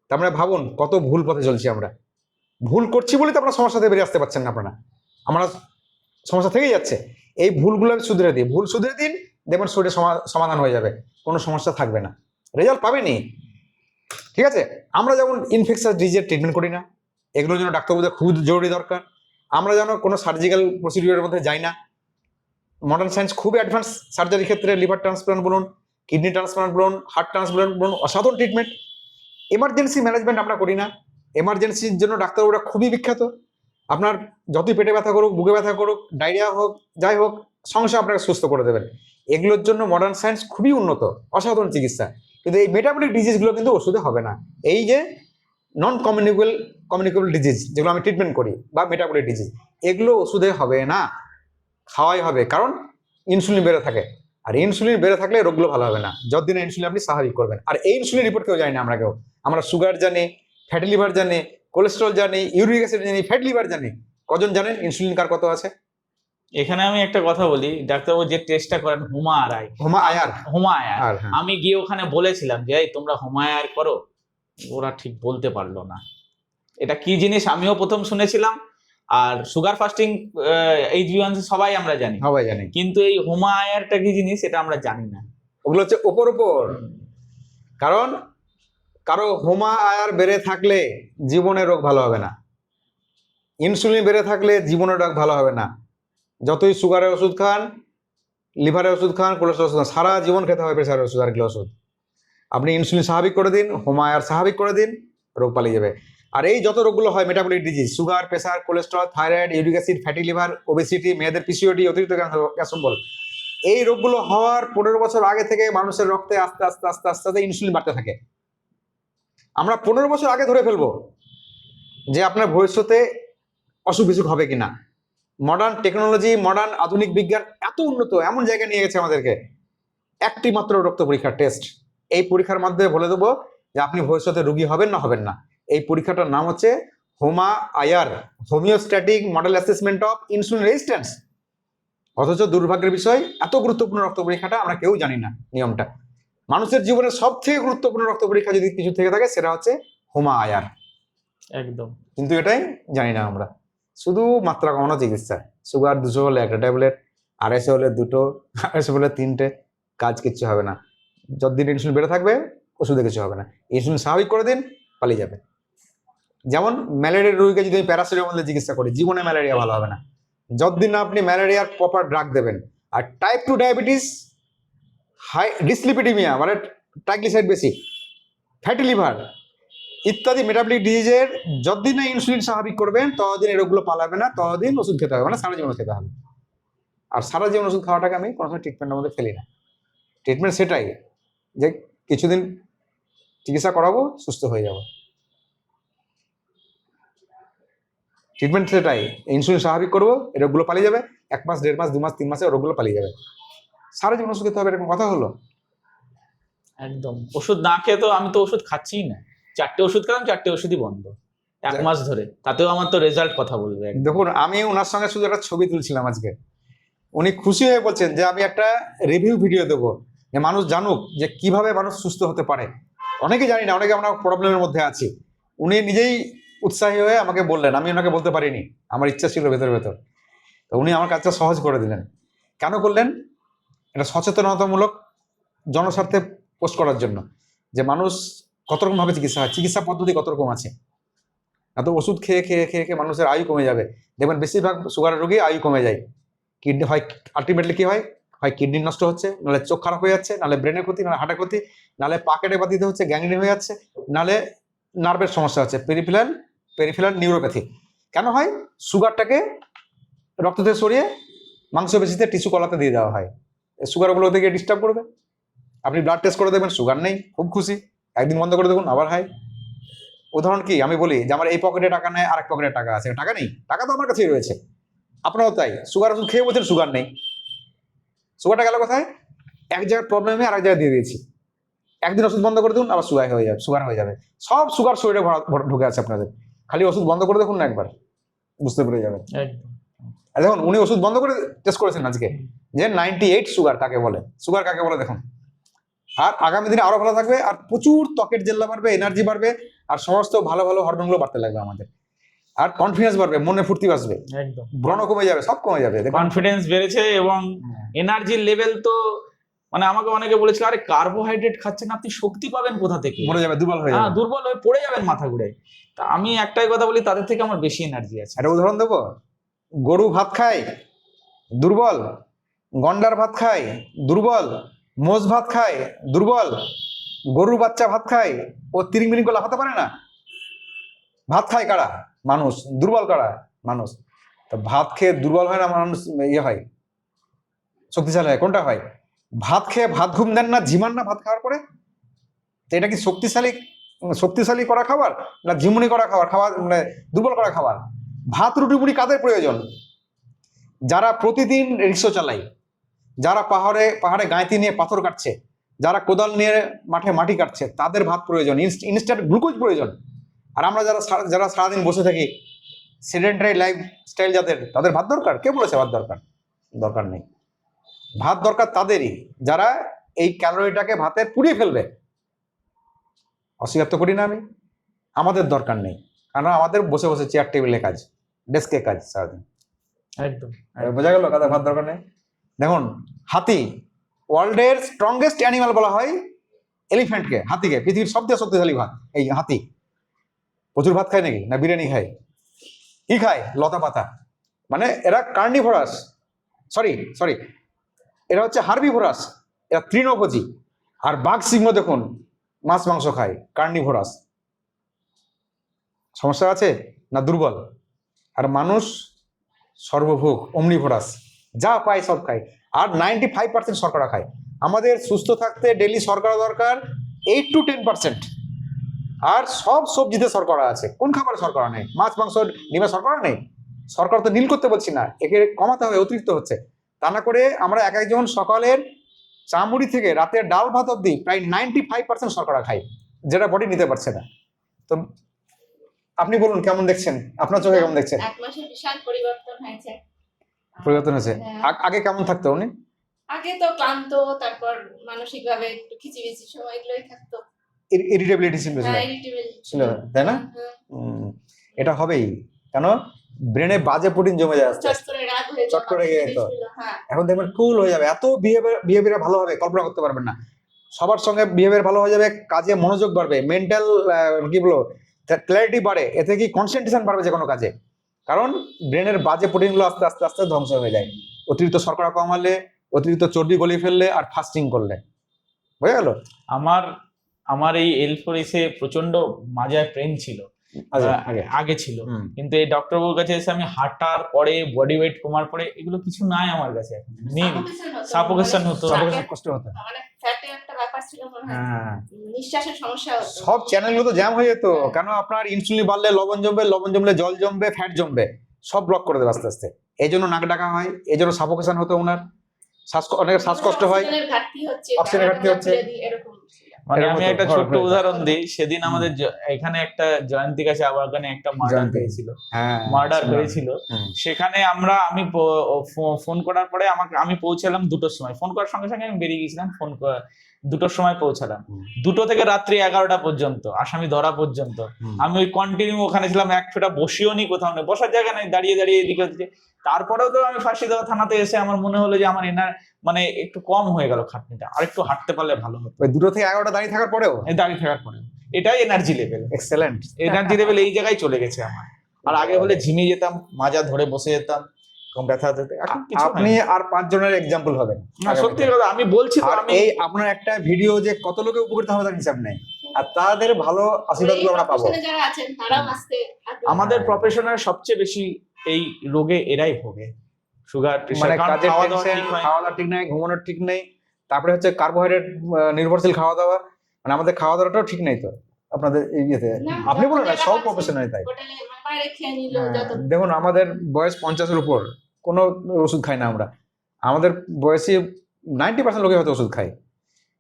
তার মানে ভাবুন কত ভুল পথে চলছি আমরা। ভুল করছি বলে তো আপনারা সমস্যা থেকে বেরিয়ে আসতে পারছেন না। আমরা সমস্যা থেকেই যাচ্ছে। এই ভুলগুলো শুধরে দিই, ভুল শুধরে দিন, দেখবেন শরীরের সমাধান হয়ে যাবে, কোনো সমস্যা থাকবে না, রেজাল্ট পাবেনই। ঠিক আছে? আমরা যেমন ইনফেকশাস ডিজিজের ট্রিটমেন্ট করি না, এগুলোর জন্য ডাক্তারবাবুদের খুব জরুরি দরকার। আমরা যেন কোনো সার্জিক্যাল প্রসিডিউরের মধ্যে যাই না। মডার্ন সায়েন্স খুব অ্যাডভান্স সার্জারির ক্ষেত্রে, লিভার ট্রান্সপ্লান্ট বলুন, কিডনি ট্রান্সপ্লান্ট বলুন, হার্ট ট্রান্সপ্লান্ট বলুন, অসাধারণ ট্রিটমেন্ট। এমার্জেন্সি ম্যানেজমেন্ট আমরা করি না, এমার্জেন্সির জন্য ডাক্তারবাবুরা খুবই বিখ্যাত। আপনার যতই পেটে ব্যথা করুক, বুকে ব্যথা করুক, ডায়রিয়া হোক, যাই হোক, সঙ্গে সঙ্গে আপনাকে সুস্থ করে দেবেন। এগুলোর জন্য মডার্ন সায়েন্স খুবই উন্নত, অসাধারণ চিকিৎসা। কিন্তু এই মেটাবলিক ডিজিজগুলো কিন্তু ওষুধে হবে না। এই যে নন কমিউনিকেবল ডিজিজ যেগুলো আমি ট্রিটমেন্ট করি, বা মেটাবলিক ডিজিজ, এগুলো ওষুধে হবে না, খাওয়াই হবে। কারণ ইনসুলিন বেড়ে থাকে, আর ইনসুলিন বেড়ে থাকলে রোগগুলো ভালো হবে না, যতদিন ইনসুলিন আপনি স্বাভাবিক করবেন। আর এই ইনসুলিন রিপোর্ট কেউ জানি না আমরা, আমরা সুগার জানি, ফ্যাটি লিভার জানি, কোলেস্ট্রল জানি, ইউরিক অ্যাসিড জানি, ফ্যাটি লিভার জানি। কজন জানেন ইনসুলিন কার কত আছে? এখানে আমি একটা কথা বলি, ডাক্তারবাবু যে টেস্টটা করেন হুমা আয়ার, হ্যাঁ। আমি গিয়ে ওখানে বলেছিলাম যে এই তোমরা হুমা আয়ার করো, ওরা ঠিক বলতে পারলো না এটা কি জিনিস। আমিও প্রথম শুনেছিলাম। আর সুগার ফাস্টিং এইচবিওয়ানসি সবাই আমরা জানি, কিন্তু এই হুমা আয়ারটা কি জিনিস এটা আমরা জানি না। ওগুলো হচ্ছে ওপর কারণ কারো হোমা আয়ার বেড়ে থাকলে জীবনে রোগ ভালো হবে না, ইনসুলিন বেড়ে থাকলে জীবনে রোগ ভালো হবে না। যতই সুগারের ওষুধ খান, লিভারের ওষুধ খান, কোলেস্ট্রল ওষুধ খান, সারা জীবন খেতে হবে প্রেশারের ওষুধ আর এগুলো ওষুধ। আপনি ইনসুলিন স্বাভাবিক করে দিন, হোমা আয়ার স্বাভাবিক করে দিন, রোগ পালিয়ে যাবে। আর এই যত রোগগুলো হয় metabolic disease, sugar, pressure, cholesterol, thyroid, uric acid, fatty liver, obesity, মেয়েদের পিসিওডি, অতিরিক্ত গ্যাস অম্বল, এই রোগগুলো হওয়ার 15 বছর আগে থেকে মানুষের রক্তে আস্তে আস্তে আস্তে আস্তে আস্তে ইনসুলিন বাড়তে থাকে। আমরা 15 বছর আগে ধরে ফেলবো যে আপনার ভবিষ্যতে অসুখ বিসুখ হবে কিনা। মডার্ন টেকনোলজি, মডার্ন আধুনিক বিজ্ঞান এত উন্নত, এমন জায়গায় নিয়ে গেছে আমাদেরকে। একটি মাত্র রক্ত পরীক্ষার টেস্ট, এই পরীক্ষার মাধ্যমে বলে দেবো যে আপনি ভবিষ্যতে রোগী হবেন না হবেন না। এই পরীক্ষাটার নাম হচ্ছে HOMA IR, homeostatic model assessment of insulin resistance. অথচ দুর্ভাগ্যের বিষয়, এত গুরুত্বপূর্ণ রক্ত পরীক্ষাটা আমরা কেউ জানি না নিয়মটা। মানুষের জীবনের সব থেকে গুরুত্বপূর্ণ রক্ত পরীক্ষা যদি কিছু থেকে থাকে সেটা হচ্ছে হোমা আয়ার, একদম। কিন্তু এটাই জানি না আমরা। শুধু মাত্রা কমানো চিকিৎসা, সুগার 200 হলে একটা ট্যাবলেট, 250 হলে 2টো, 250 হলে 3টে, কাজ কিচ্ছু হবে না। যতদিন ইনসুলিন বেড়ে থাকবে ওষুধে কিছু হবে না। ইনসুলিন স্বাভাবিক করে দিন, পালিয়ে যাবে। যেমন ম্যালেরিয়ার রোগীকে যদি আমি প্যারাসিটামল দিয়ে চিকিৎসা করি, জীবনে ম্যালেরিয়া ভালো হবে না, যতদিন না আপনি ম্যালেরিয়ার প্রপার ড্রাগ দেবেন। আর টাইপ 2 ডায়াবেটিস, হাই ডিসলিপিডিমিয়া মানে ট্রাইগ্লিসাইড বেশি, ফ্যাটি লিভার ইত্যাদি মেটাবলিক ডিজিজের যতদিন না ইনসুলিন স্বাভাবিক করবেন ততদিন এই রোগগুলো পালাবে না, ততদিন ওষুধ খেতে হবে, মানে সারা জীবন খেতে হবে। আর সারা জীবন ওষুধ খাওয়াটাকে আমি কোনো সময় ট্রিটমেন্টের মধ্যে ফেলি না। ট্রিটমেন্ট সেটাই যে কিছুদিন চিকিৎসা করাবো, সুস্থ হয়ে যাব। ট্রিটমেন্ট সেটাই, ইনসুলিন স্বাভাবিক করবো, এই রোগগুলো পালিয়ে যাবে। 1 মাস, 1.5 মাস, 2 মাস, 3 মাসে রোগগুলো পালিয়ে যাবে। সারা জীবন ওষুধ খেতে হবে, এরকম কথা হলো? একদম ওষুধ না খেয়ে তো আমি তো ওষুধ খাচ্ছিই না, 4টে ওষুধ খেলাম, 4টে ওষুধই বন্ধ 1 মাস ধরে, তাতেও আমার তো রেজাল্ট কথা বলবে একদম। দেখুন, আমি ওনার সঙ্গে শুধু একটা ছবি তুলছিলাম আজকে, উনি খুশি হয়ে বলছেন যে আমি একটা রিভিউ ভিডিও দেবো, যে মানুষ জানুক যে কিভাবে মানুষ সুস্থ হতে পারে। অনেকে জানি না, অনেকে আমরা প্রবলেমের মধ্যে আছি। উনি নিজেই উৎসাহী হয়ে আমাকে বললেন, আমি ওনাকে বলতে পারিনি, আমার ইচ্ছা ছিল ভেতর ভেতর। তো উনি আমার কাজটা সহজ করে দিলেন। কেন করলেন? এটা সচেতনতামূলক জনস্বার্থে পোস্ট করার জন্য, যে মানুষ কত রকম ভাবে চিকিৎসা হয়, চিকিৎসা পদ্ধতি কত রকম আছে। এত ওষুধ খেয়ে খেয়ে খেয়ে খেয়ে মানুষের আয়ু কমে যাবে। দেখবেন বেশিরভাগ সুগারের রোগী আয়ু কমে যায়। কিডনি হয়, আলটিমেটলি কি হয়, হয় কিডনি নষ্ট হচ্ছে, নাহলে চোখ খারাপ হয়ে যাচ্ছে, নাহলে ব্রেনের ক্ষতি, নাহলে হার্টের ক্ষতি, নাহলে পাকেটে বাতিতে হচ্ছে, গ্যাংগ্রিন হয়ে যাচ্ছে, নাহলে নার্ভের সমস্যা হচ্ছে, পেরিফেরাল নিউরোপ্যাথি। কেন হয়? সুগারটাকে রক্ত থেকে সরিয়ে মাংসপেশিতে, টিস্যু কলাতে দিয়ে দেওয়া হয়। সুগার ওগুলো থেকে ডিস্টার্ব করবে। আপনি ব্লাড টেস্ট করে দেখবেন সুগার নেই, খুব খুশি। একদিন বন্ধ করে দেখুন আবার হাই। উদাহরণ কি, আমি বলি যে আমার এই পকেটে টাকা নেই, আরেক পকেটে টাকা আছে, টাকা নেই, টাকা তো আমার কাছেই রয়েছে। আপনারও তাই, সুগার ওষুধ খেয়ে বলছেন সুগার নেই, সুগারটা গেল কোথায়? এক জায়গায় প্রবলেমে আরেক জায়গায় দিয়ে দিয়েছি। একদিন ওষুধ বন্ধ করে দেখুন, আবার সুগার হয়ে যাবে। সব সুগার শরীরে ঢুকে আছে আপনাদের। খালি ওষুধ বন্ধ করে দেখুন না একবার, বুঝতে পেরে যাবেন। একদম। আর দেখুন, উনি ওষুধ বন্ধ করে টেস্ট করেছেন আজকে, যে 98 সুগার কাকে বলে, সুগার কাকে বলে দেখুন। আর আগামী দিনে আরো ভালো থাকবে, আর প্রচুর ত্বকের জেল্লা বাড়বে, এনার্জি বাড়বে, আর সমস্ত ভালো ভালো হরমোনগুলো বাড়তে লাগবে আমাদের, আর কনফিডেন্স বাড়বে, মনে ফুর্তি আসবে, একদম ব্রণ কমে যাবে, সব কমে যাবে। দেখুন, কনফিডেন্স বেড়েছে এবং এনার্জির লেভেল তো, মানে আমাকে অনেকে বলেছিল আরে কার্বোহাইড্রেট খাচ্ছেন আপনি, শক্তি পাবেন কোথা থেকে? মরে যাবে, দুর্বল হয়ে হ্যাঁ, যাবে। দুর্বল হয়ে পড়ে যাবেন মাথা ঘুরে। তা আমি একটাই কথা বলি, তাদের থেকে আমার বেশি এনার্জি আছে। একটা উদাহরণ দেবো, গরু ভাত খায় দুর্বল, গন্ডার ভাত খায় দুর্বল, মোষ ভাত খায় দুর্বল, গরুর বাচ্চা ভাত খায়, ও তিরিং করে লাফাতে পারে না। ভাত খায় কারা? মানুষ। দুর্বল কারা? মানুষ। তো ভাত খেয়ে দুর্বল হয় না মানুষ, ইয়ে হয় শক্তিশালী হয়? কোনটা হয়? ভাত খেয়ে ভাত ঘুম দেন না, ঝিমান না ভাত খাওয়ার পরে? তো এটা কি শক্তিশালী করা খাবার, না ঝিমুনি করা খাবার, মানে দুর্বল করা খাবার? ভাত রুটি মুড়ি কাদের প্রয়োজন? যারা প্রতিদিন রিক্সা চালায়, যারা পাহাড়ে গাঁইতি নিয়ে পাথর কাটছে, যারা কোদাল নিয়ে মাঠে মাটি কাটছে, তাদের ভাত প্রয়োজন, ইনস্ট্যান্ট গ্লুকোজ প্রয়োজন। আর আমরা যারা সারাদিন বসে থাকি, সেডেন্টারি লাইফ স্টাইল যাদের, তাদের ভাত দরকার? কে বলেছে ভাত দরকার নেই। ভাত দরকার তাদেরই যারা এই ক্যালোরিটাকে ভাতের পুড়িয়ে ফেলবে। অস্বীকার তো করি না আমি, আমাদের দরকার নেই, কারণ আমাদের বসে বসে চেয়ার টেবিলে কাজ, ডেস্কে কাজ সারাদিন। একদম বোঝা গেল কাদের ভাত দরকার নেই। দেখুন, হাতি, ওয়ার্ল্ডের স্ট্রংগেস্ট অ্যানিমাল বলা হয় এলিফ্যান্টকে, হাতিকে, পৃথিবীর সবচেয়ে শক্তিশালী ভাত এই হাতি। প্রচুর ভাত খায় নাকি? না বিরিয়ানি খায়? কি খায়? লতা পাতা। মানে এরা কার্নিভোরাস, সরি এরা হচ্ছে হার্বিভোরাস, এরা তৃণভোজী। আর বাঘ সিংহ দেখুন মাছ মাংস খায়, কার্নিভোরাস। সমস্যা আছে না? দুর্বল। আর মানুষ সর্বভোগ, অমনিভোরাস, যা পায় সব খায়। আর 95% শর্করা খায়। আমাদের সুস্থ থাকতে ডেলি শর্করা দরকার 8 to 10%। আর সব সবজিতে শর্করা আছে। কোন খাবারে শর্করা নেই? মাছ মাংস ডিমে শর্করা নেই? শর্করা তো নীল করতে বলছি না, একে কমাতে হবে, অতিরিক্ত হচ্ছে। তা না করে আমরা এক একজন সকালের চামড়ি থেকে রাতের ডাল ভাত অব্দি প্রায় 95% শর্করা খাই, যেটা বডি নিতে পারছে না। তো আপনি বলুন কেমন দেখছেন, আপনার চোখে কেমন দেখছেন? 1 মাসে বিশাল পরিবর্তন হয়েছে। পরিবর্তন হয়েছে। হ্যাঁ। আগে কেমন থাকতো উনি? আগে তো ক্লান্ত, তারপর মানসিকভাবে একটু খিচিমিচি সময় এগুলোই থাকতো। ইরিটেবিলিটি ছিল, হ্যাঁ, irritable ছিল, তাই না? এটা হবেই, কেন? ব্রেনে বাজে প্রোটিন জমে যায় আস্তে চট আস্তে, করে রাগ হয়ে চট করে গিয়ে তো। হ্যাঁ, এখন দেখবেন কুল হয়ে যাবে, এত বিহেভিয়ার ভালো হবে কল্পনা করতে পারবেন না। সবার সঙ্গে বিহেভিয়ার ভালো হয়ে যাবে, কাজে মনোযোগ বাড়বে, মেন্টাল কি বলবো ক্ল্যারিটি বাড়ে, এতে কি কনসেন্ট্রেশন বাড়বে যে কোনো কাজে। কারণ ব্রেনের বাজে প্রোটিনগুলো আস্তে আস্তে আস্তে ধ্বংস হয়ে যায়, অতিরিক্ত শর্করা কমালে, অতিরিক্ত চর্বি গলিয়ে ফেললে, আর ফাস্টিং করলে। বোঝা গেল? আমার এই L4S প্রচন্ড মাজায় পেন ছিল আগে ছিল, কিন্তু এই ডক্টর বাবুর কাছে এসে আমি হাঁটার পরে, বডি ওয়েট কমার পরে, এগুলো কিছু নাই আমার কাছে এখন, নেই। সাফোকেশন হতো, কষ্ট হতো, মানে ফ্যাটে একটা ব্যাপার ছিল মনে হয়, হ্যাঁ, নিঃশ্বাসের সমস্যা হতো, সব চ্যানেলগুলো তো জ্যাম হয়ে যেত। কেন? আপনার ইনসুলিন বাড়লে লবণ জমবে, লবণ জমলে জল জমবে, ফ্যাট জমবে, সব ব্লক করে দেবে আস্তে আস্তে। এই জন্য নাক ডাকা হয়, এই জন্য সাফোকেশন হতো ওনার। অনেকের শ্বাসকষ্ট হয়, অক্সিজেনের ঘাটতি হচ্ছে, অক্সিজেনের ঘাটতি হচ্ছে। এরকম ছিল। মানে এর আমি মতো একটা ঘর ছোট্ট হয়ে যায়। উদাহরণ দিই, সেদিন আমাদের এখানে একটা জয়ন্তী গাছে আবারগানে একটা মার্ডার জয়ন্তী। হয়েছিল, হ্যাঁ, মার্ডার শুনলাম। হয়েছিল। হুম। সেখানে আমি ফোন করার পরে আমি পৌঁছালাম 2টোর সময়, ফোন করার সঙ্গে সঙ্গে আমি বেরিয়ে গেছিলাম, 2টোর সময় পৌঁছালাম। হুম। 2টো থেকে রাত্রি 11টা পর্যন্ত, আসামি ধরা পর্যন্ত হুম। আমি ওই কন্টিনিউ ওখানে ছিলাম, এক ফোঁটা বসিও নি, কোথাও নেই বসার জায়গা নেই, দাঁড়িয়ে দাঁড়িয়ে এদিকে ওদিকে। তারপরেও তো আমি ফাঁসিদেওয়া থানাতে এসে আমার মনে হলো যে আমার মানে একটু কম হয়ে গেল খাটনিটা, আর একটু হাঁটতে পারলে ভালো হতো। ওই 2টো থেকে 11টা দাঁড়িয়ে থাকার পরেও এই দাঁড়িয়ে থাকার পরে এটাই energy level, excellent. Energy level এই জায়গায় চলে গেছে আমার। আর আগে হলে ঝিমিয়ে যেতাম, মাজা ধরে বসে যেতাম, কম ব্যথা হতে, এখন কিছু আপনি হয় না। আর 5 জনের এক্সাম্পল হবেন। না, সত্যি কথা আমি বলছি তো, আর আমি এই আপনার একটা ভিডিও যে কত লোকে উপকৃত হবে তার হিসাব নেই, আর তাদের ভালো আশীর্বাদগুলো আমরা পাবো। প্রফেশনে যারা আছেন তারাও আসতে আগ্রহী। আমাদের প্রফেশনের সবচেয়ে বেশি এই রোগে এরাই ভোগে, সুগার মানে প্রেশার, কারণ কাজের খাওয়া দাওয়া টেনশন, ঠিক হয় না। খাওয়া দাওয়া ঠিক নেই, ঘুমানোর ঠিক নেই, তারপরে হচ্ছে কার্বোহাইড্রেট নির্ভরশীল খাওয়া দাওয়া, মানে আমাদের খাওয়া দাওয়াটাও ঠিক নেই তো আপনাদের এই ইয়েতে। না, আপনি বলেন না, যারা সব আছেন, প্রফেশনাল তাই। হোটেলে বাইরে খেয়ে নিল হ্যাঁ, যত। দেখুন আমাদের বয়স 50-এর উপর, কোনো ওষুধ খাই না আমরা। আমাদের বয়সী 90% লোকে হয়তো ওষুধ খাই।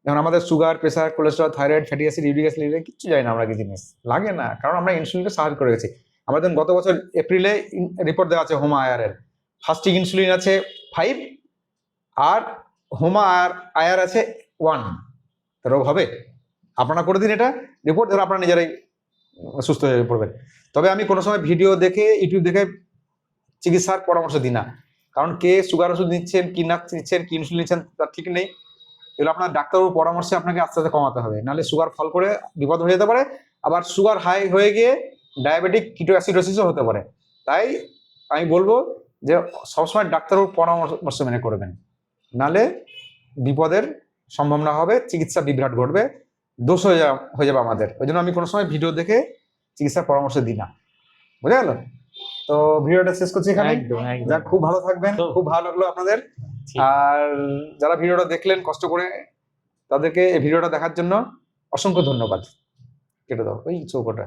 যেমন আমাদের sugar, pressure, cholesterol, thyroid, fatty acid, uric acid কিচ্ছু যায় না, আমরা কি জিনিস লাগে না, কারণ আমরা ইনসুলিনকে সাহায্য করে গেছি। আমাদের গত বছর এপ্রিলে রিপোর্ট দেওয়া আছে হোমা আয়ারের, ফাস্টিং ইনসুলিন আছে 5 আর হোমা আয়ার আছে 1। রোগ হবে? আপনারা করে দিন এটা রিপোর্ট, ধরো আপনারা নিজেরাই সুস্থ হয়ে পড়বেন। তবে আমি কোনো সময় ভিডিও দেখে, ইউটিউব দেখে চিকিৎসার পরামর্শ দিই না, কারণ কে সুগার ওষুধ নিচ্ছেন, কি না নিচ্ছেন, কি ইনসুলিন নিচ্ছেন তার ঠিক নেই। এগুলো আপনার ডাক্তারবাবুর পরামর্শে আপনাকে আস্তে আস্তে কমাতে হবে, নাহলে সুগার ফল করে বিপদ হয়ে যেতে পারে। আবার সুগার হাই হয়ে গিয়ে ডায়াবেটিক কিটোঅ্যাসিডোসিসও হতে পারে। তাই আমি বলবো যে সবসময় ডাক্তারবাবুর পরামর্শ মেনে করবেন, নাহলে বিপদের সম্ভাবনা হবে, চিকিৎসা বিভ্রাট ঘটবে, দোষ হয়ে যাবে আমাদের। ওই জন্য আমি কোনো সময় ভিডিও দেখে চিকিৎসার পরামর্শ দিই না, বুঝা গেল? তো ভিডিওটা শেষ করছি এখানে। একদম একদম। যাক, খুব ভালো থাকবেন, খুব ভালো লাগলো আপনাদের। ঠিক। আর যারা ভিডিওটা দেখলেন কষ্ট করে, তাদেরকে এই ভিডিওটা দেখার জন্য অসংখ্য ধন্যবাদ। কেটে দাও ওই চৌকোটা।